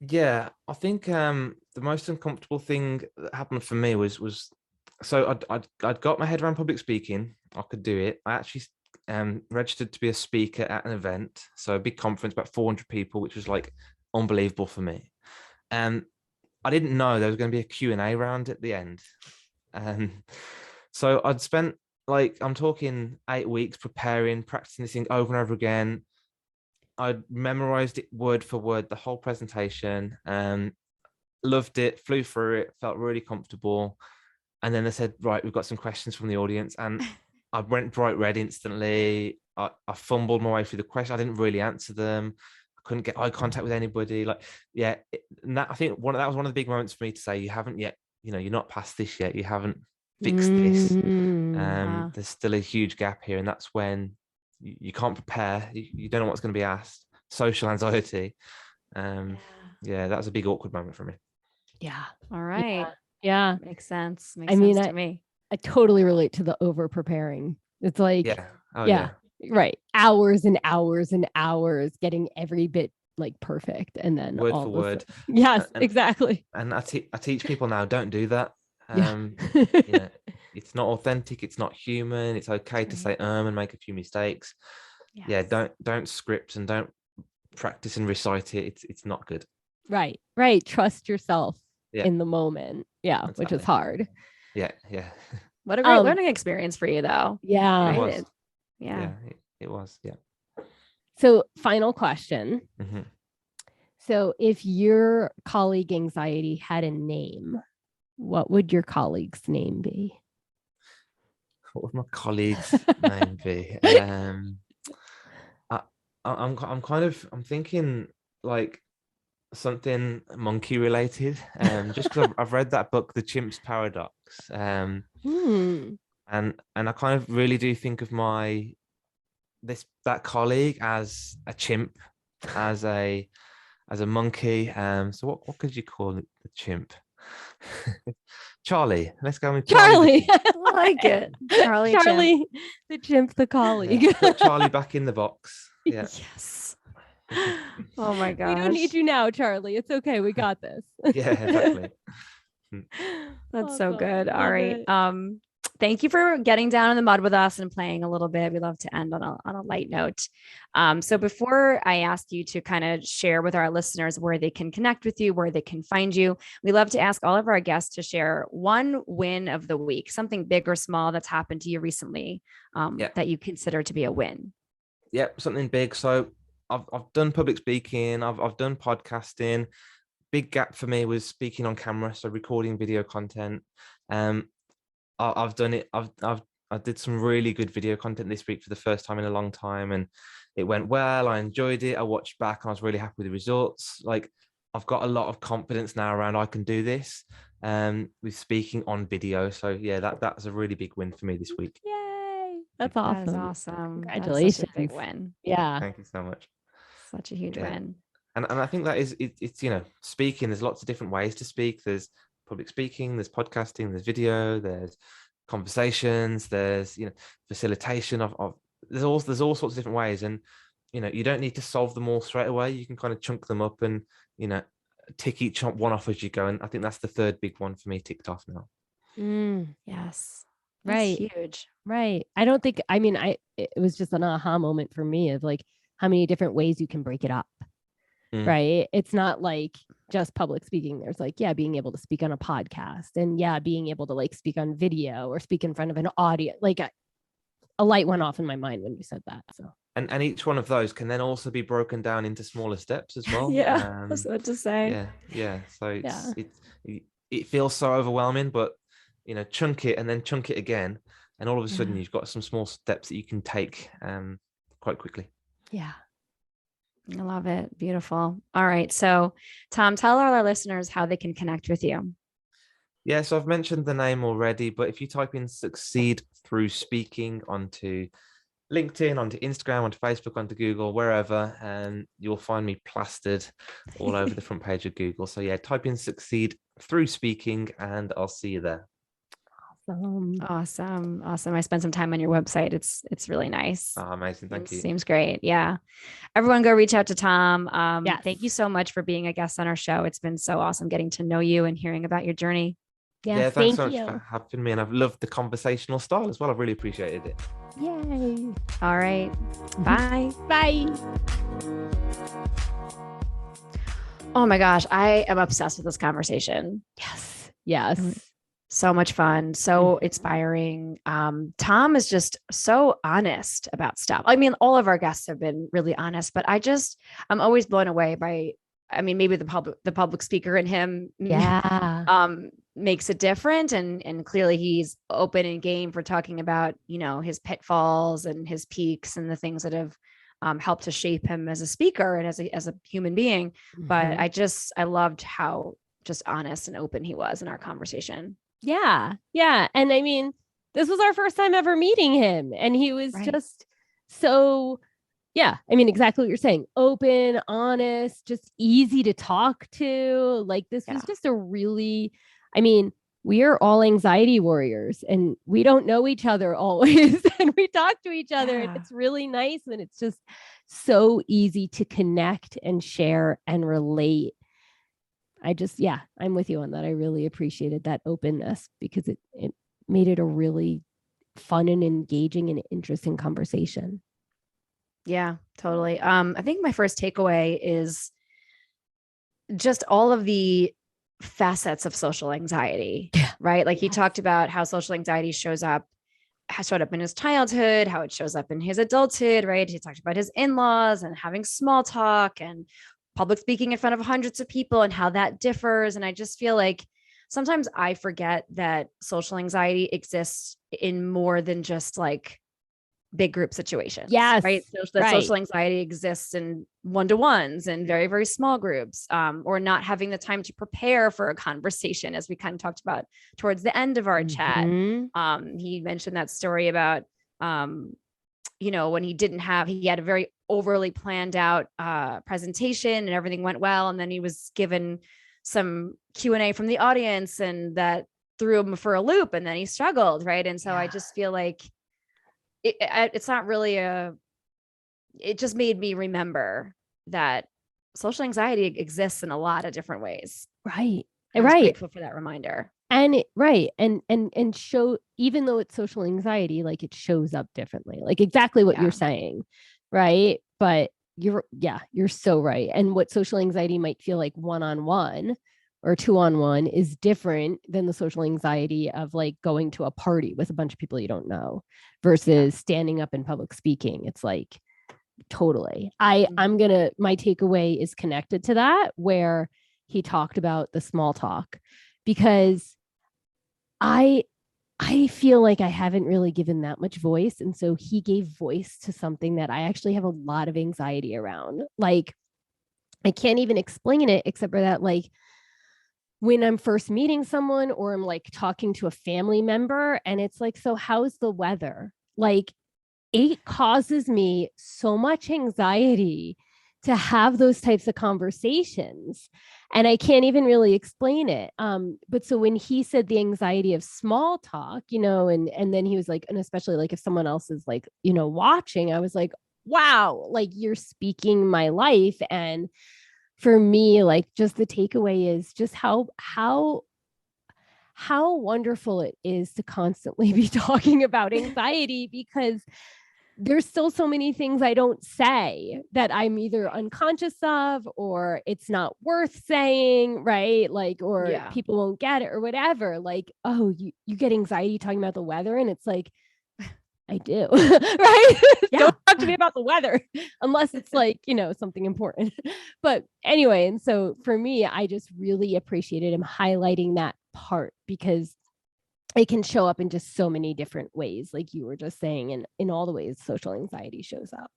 Yeah, I think the most uncomfortable thing that happened for me was so I'd got my head around public speaking. I could do it. I actually registered to be a speaker at an event, so a big conference, about 400 people, which was like unbelievable for me. And I didn't know there was going to be a Q&A round at the end. So I'd spent, like, I'm talking 8 weeks preparing, practicing this thing over and over again. I memorized it word for word, the whole presentation, loved it, flew through it, felt really comfortable. And then they said, right, we've got some questions from the audience. And I went bright red instantly. I fumbled my way through the question. I didn't really answer them. I couldn't get eye contact with anybody. Like, yeah, I think that was one of the big moments for me to say, you haven't yet, you're not past this yet. You haven't fixed this.
Wow.
There's still a huge gap here. And that's when you can't prepare. You don't know what's going to be asked. Social anxiety. Yeah, that was a big awkward moment for me.
Yeah.
All right.
Yeah.
Makes sense.
I mean,
Sense to me.
I totally relate to the over preparing. It's like,
Yeah. Oh,
yeah. Right. Hours and hours and hours getting every bit like perfect. And then
word
all
for
of a
word.
sudden- Yes,
And-
exactly.
And I teach people now, don't do that.
Yeah.
Yeah, it's not authentic. It's not human. It's okay to say and make a few mistakes. yeah, don't script and don't practice and recite it. It's not good.
Right. Trust yourself in the moment. Yeah,
exactly.
Which is hard.
Yeah.
What a great learning experience for you, though.
Yeah.
It was.
Yeah.
It was. Yeah.
So, final question.
Mm-hmm.
So, if your colleague anxiety had a name, what would your colleague's name be?
What would my colleague's name be? I'm thinking like something monkey related. Just because I've read that book, The Chimp's Paradox. And I kind of really do think of that colleague as a chimp, as a monkey. So what could you call it? The chimp? Charlie. Let's go with
Charlie.
I like it. Charlie,
the chimp, the colleague.
Put Charlie back in the box. Yeah.
Yes. Oh my gosh.
We don't need you now, Charlie. It's okay. We got this.
Yeah, exactly.
That's so good. All right. Thank you for getting down in the mud with us and playing a little bit. We love to end on a light note. So before I ask you to kind of share with our listeners where they can connect with you, where they can find you, we love to ask all of our guests to share one win of the week, something big or small that's happened to you recently that you consider to be a win.
Yep, something big. So I've done public speaking. I've done podcasting. Big gap for me was speaking on camera, so recording video content. I've done it. I did some really good video content this week for the first time in a long time, and it went well. I enjoyed it. I watched back and I was really happy with the results. Like, I've got a lot of confidence now around I can do this with speaking on video. So yeah, that's a really big win for me this week.
Yay. That's awesome.
That is awesome.
Congratulations.
That's such a big win.
Yeah.
Thank you so much.
Such a huge win.
And I think that is it's speaking. There's lots of different ways to speak. There's public speaking, there's podcasting, there's video, there's conversations, there's facilitation of there's all sorts of different ways, and you don't need to solve them all straight away. You can kind of chunk them up and tick each one off as you go. And I think that's the third big one for me ticked off now.
Yes.
Right.
That's huge.
Right. It was just an aha moment for me of like how many different ways you can break it up. Right. It's not like just public speaking. There's like, being able to speak on a podcast, and being able to like speak on video or speak in front of an audience. Like a light went off in my mind when you said that. So,
and each one of those can then also be broken down into smaller steps as well.
I was about to say.
Yeah. So it feels so overwhelming, but chunk it and then chunk it again, and all of a sudden you've got some small steps that you can take quite quickly.
Yeah.
I love it. Beautiful. All right. So, Tom, tell all our listeners how they can connect with you.
Yeah, so I've mentioned the name already, but if you type in Succeed Through Speaking onto LinkedIn, onto Instagram, onto Facebook, onto Google, wherever, and you'll find me plastered all over the front page of Google. So yeah, type in Succeed Through Speaking and I'll see you there.
Awesome. I spent some time on your website. It's really nice.
Oh, amazing. Thank you.
Seems great. Yeah. Everyone go reach out to Tom.
Yes.
Thank you so much for being a guest on our show. It's been so awesome getting to know you and hearing about your journey.
Yeah, thanks so much for having me. And I've loved the conversational style as well. I've really appreciated it.
Yay.
All right. Bye.
Bye.
Oh my gosh. I am obsessed with this conversation.
Yes.
So much fun, so inspiring. Tom is just so honest about stuff. I mean, all of our guests have been really honest, but I'm always blown away by, maybe the public speaker in him makes it different. And clearly he's open and game for talking about, his pitfalls and his peaks and the things that have helped to shape him as a speaker and as a human being. But I loved how just honest and open he was in our conversation.
Yeah. And this was our first time ever meeting him. And he was just so, exactly what you're saying. Open, honest, just easy to talk to. Like this was just a really, we are all anxiety warriors and we don't know each other always. And we talk to each other and it's really nice. And it's just so easy to connect and share and relate. I'm with you on that. I really appreciated that openness because it made it a really fun and engaging and interesting conversation.
Yeah, totally. I think my first takeaway is just all of the facets of social anxiety, right? Like he talked about how social anxiety has showed up in his childhood, how it shows up in his adulthood, right? He talked about his in-laws and having small talk and public speaking in front of hundreds of people and how that differs. And I just feel like sometimes I forget that social anxiety exists in more than just like big group situations.
Yes.
Right. So that social anxiety exists in one-to-ones and very, very small groups, or not having the time to prepare for a conversation, as we kind of talked about towards the end of our chat. He mentioned that story about, when he had a very overly planned out presentation and everything went well. And then he was given some Q&A from the audience and that threw him for a loop and then he struggled. Right. And so I just feel like it's not really it just made me remember that social anxiety exists in a lot of different ways.
Right.
I was grateful for that reminder.
And and show, even though it's social anxiety, like it shows up differently, like exactly what you're saying. Right. But you're so right. And what social anxiety might feel like one-on-one or two-on-one is different than the social anxiety of like going to a party with a bunch of people you don't know versus standing up in public speaking. It's like, totally. My takeaway is connected to that, where he talked about the small talk, because I feel like I haven't really given that much voice. And so he gave voice to something that I actually have a lot of anxiety around. Like, I can't even explain it except for that, like, when I'm first meeting someone or I'm like talking to a family member and it's like, so how's the weather? Like, it causes me so much anxiety to have those types of conversations. And I can't even really explain it. But so when he said the anxiety of small talk, and then he was like, and especially like if someone else is like, watching, I was like, wow, like you're speaking my life. And for me, like just the takeaway is just how wonderful it is to constantly be talking about anxiety, because there's still so many things I don't say that I'm either unconscious of, or it's not worth saying, right? Like, or people won't get it or whatever. Like, oh, you get anxiety talking about the weather. And it's like, I do, right? Don't talk to me about the weather unless it's like, something important. But anyway, and so for me, I just really appreciated him highlighting that part, because it can show up in just so many different ways, like you were just saying, and in all the ways social anxiety shows up.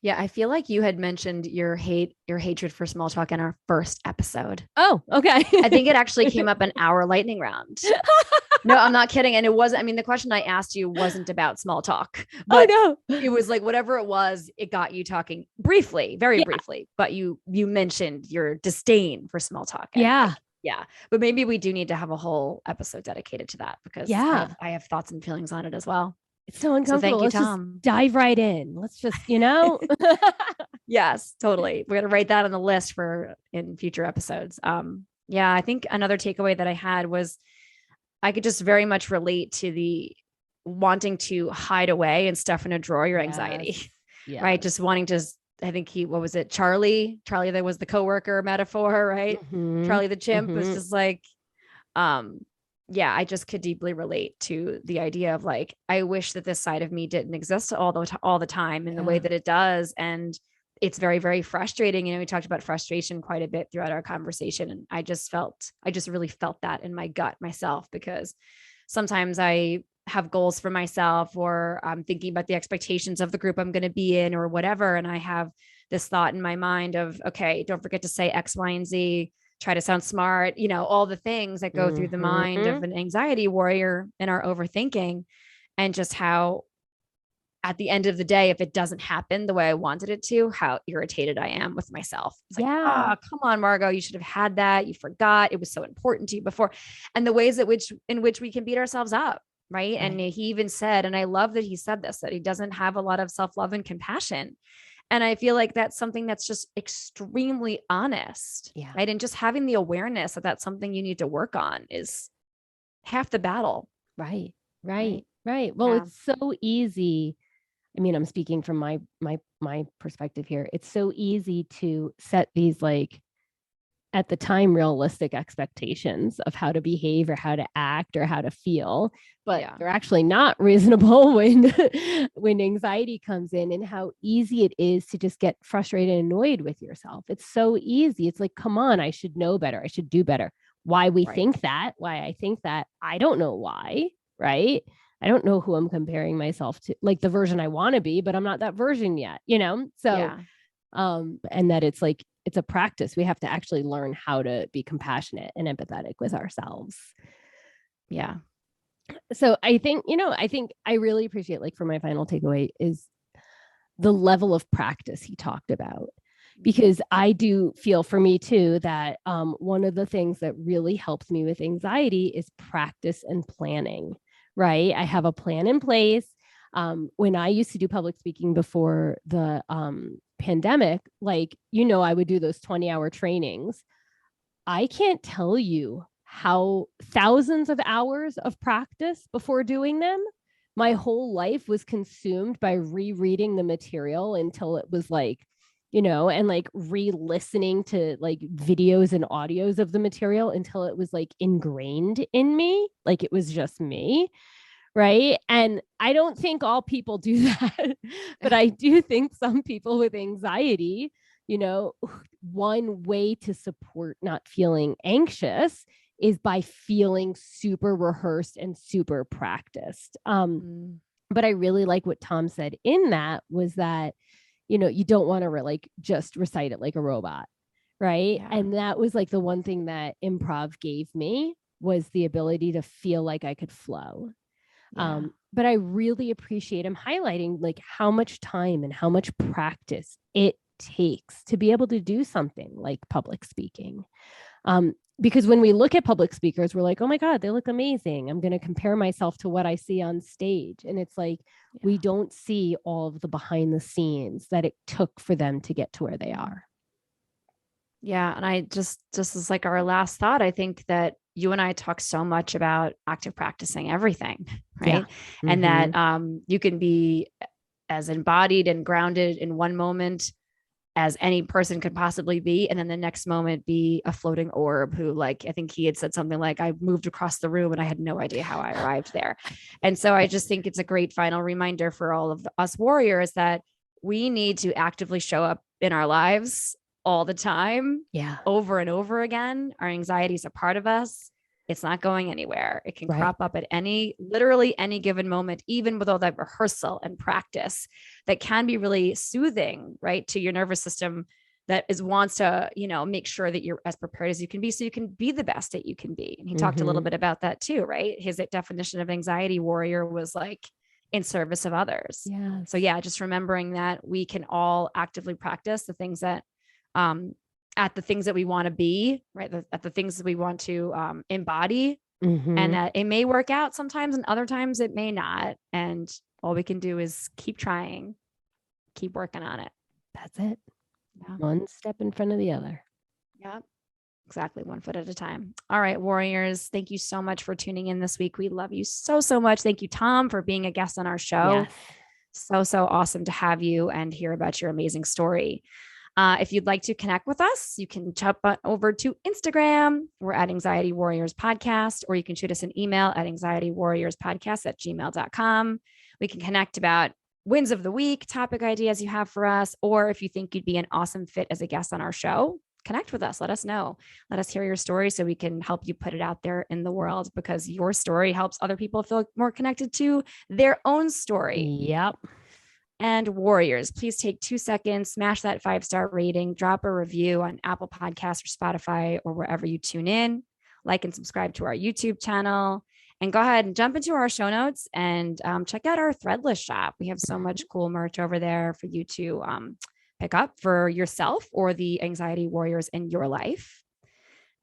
Yeah, I feel like you had mentioned your hatred for small talk in our first episode.
Oh, okay.
I think it actually came up in our lightning round. No, I'm not kidding. And it wasn't, the question I asked you wasn't about small talk, but it was like, whatever it was, it got you talking briefly, very briefly, but you mentioned your disdain for small talk. Yeah. But maybe we do need to have a whole episode dedicated to that, because I have thoughts and feelings on it as well.
It's so uncomfortable.
So thank you,
Let's
Tom.
just dive right in. Let's just,
Yes, totally. We're going to write that on the list in future episodes. I think another takeaway that I had was I could just very much relate to the wanting to hide away and stuff in a drawer, your anxiety, right? Just wanting to, I think what was it? Charlie, that was the coworker metaphor, right? Charlie the chimp was just like, I just could deeply relate to the idea of like, I wish that this side of me didn't exist all the time in the way that it does. And it's very, very frustrating. We talked about frustration quite a bit throughout our conversation. And I just really felt that in my gut myself, because sometimes I have goals for myself, or I'm thinking about the expectations of the group I'm going to be in or whatever. And I have this thought in my mind of, okay, don't forget to say X, Y, and Z, try to sound smart, all the things that go through the mind of an anxiety warrior in our overthinking, and just how at the end of the day, if it doesn't happen the way I wanted it to, how irritated I am with myself. It's like, come on, Margot, you should have had that. You forgot. It was so important to you before. And the ways in which we can beat ourselves up. Right. And he even said, and I love that he said this, that he doesn't have a lot of self-love and compassion. And I feel like that's something that's just extremely honest. Yeah. Right. And just having the awareness that that's something you need to work on is half the battle.
Right. Well, it's so easy. I mean, I'm speaking from my perspective here. It's so easy to set these like at the time realistic expectations of how to behave or how to act or how to feel, but they're actually not reasonable when anxiety comes in, and how easy it is to just get frustrated and annoyed with yourself. It's so easy. It's like, come on, I should know better. I should do better. Why we think that, why I think that, I don't know why, right? I don't know who I'm comparing myself to, like the version I want to be, but I'm not that version yet, you know? So, and that it's like, it's a practice. We have to actually learn how to be compassionate and empathetic with ourselves.
Yeah.
So I think I really appreciate, like, for my final takeaway is the level of practice he talked about, because I do feel for me too, that one of the things that really helps me with anxiety is practice and planning, right? I have a plan in place. When I used to do public speaking before the pandemic, like, I would do those 20-hour trainings. I can't tell you how thousands of hours of practice before doing them. My whole life was consumed by rereading the material until it was like, and like re-listening to like videos and audios of the material until it was like ingrained in me, like it was just me. Right. And I don't think all people do that, but I do think some people with anxiety, one way to support not feeling anxious is by feeling super rehearsed and super practiced. But I really like what Tom said in that was that, you don't want to like just recite it like a robot. Right. Yeah. And that was like the one thing that improv gave me was the ability to feel like I could flow. Yeah. But I really appreciate him highlighting like how much time and how much practice it takes to be able to do something like public speaking. Because when we look at public speakers, we're like, oh my God, they look amazing. I'm going to compare myself to what I see on stage. And it's like, we don't see all of the behind the scenes that it took for them to get to where they are.
Yeah. And I just as like our last thought, I think that you and I talk so much about active practicing everything, right? Yeah. Mm-hmm. And that you can be as embodied and grounded in one moment as any person could possibly be. And then the next moment be a floating orb who, like, I think he had said something like, I moved across the room and I had no idea how I arrived there. And so I just think it's a great final reminder for all of us warriors that we need to actively show up in our lives all the time, over and over again. Our anxiety is a part of us. It's not going anywhere. It can crop up at literally any given moment, even with all that rehearsal and practice that can be really soothing, right, to your nervous system that wants to, make sure that you're as prepared as you can be so you can be the best that you can be. And he talked a little bit about that too, right? His definition of anxiety warrior was like in service of others. Yeah. So just remembering that we can all actively practice the things that at the things that we want to be, right? At the things that we want to embody, and that it may work out sometimes and other times it may not. And all we can do is keep trying, keep working on it.
That's it. Yeah. One step in front of the other.
Yeah, exactly. One foot at a time. All right, warriors. Thank you so much for tuning in this week. We love you so, so much. Thank you, Tom, for being a guest on our show. Yes. So awesome to have you and hear about your amazing story. If you'd like to connect with us, you can jump over to Instagram. We're at Anxiety Warriors Podcast, or you can shoot us an email at anxietywarriorspodcast@gmail.com. We can connect about wins of the week, topic ideas you have for us, or if you think you'd be an awesome fit as a guest on our show, connect with us. Let us know. Let us hear your story so we can help you put it out there in the world, because your story helps other people feel more connected to their own story.
Yep.
And warriors, please take 2 seconds, smash that 5-star rating, drop a review on Apple Podcasts or Spotify or wherever you tune in, like and subscribe to our YouTube channel, and go ahead and jump into our show notes and check out our Threadless shop. We have so much cool merch over there for you to pick up for yourself or the anxiety warriors in your life.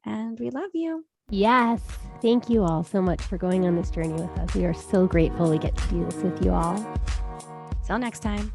And we love you.
Yes. Thank you all so much for going on this journey with us. We are so grateful we get to do this with you all.
Till next time.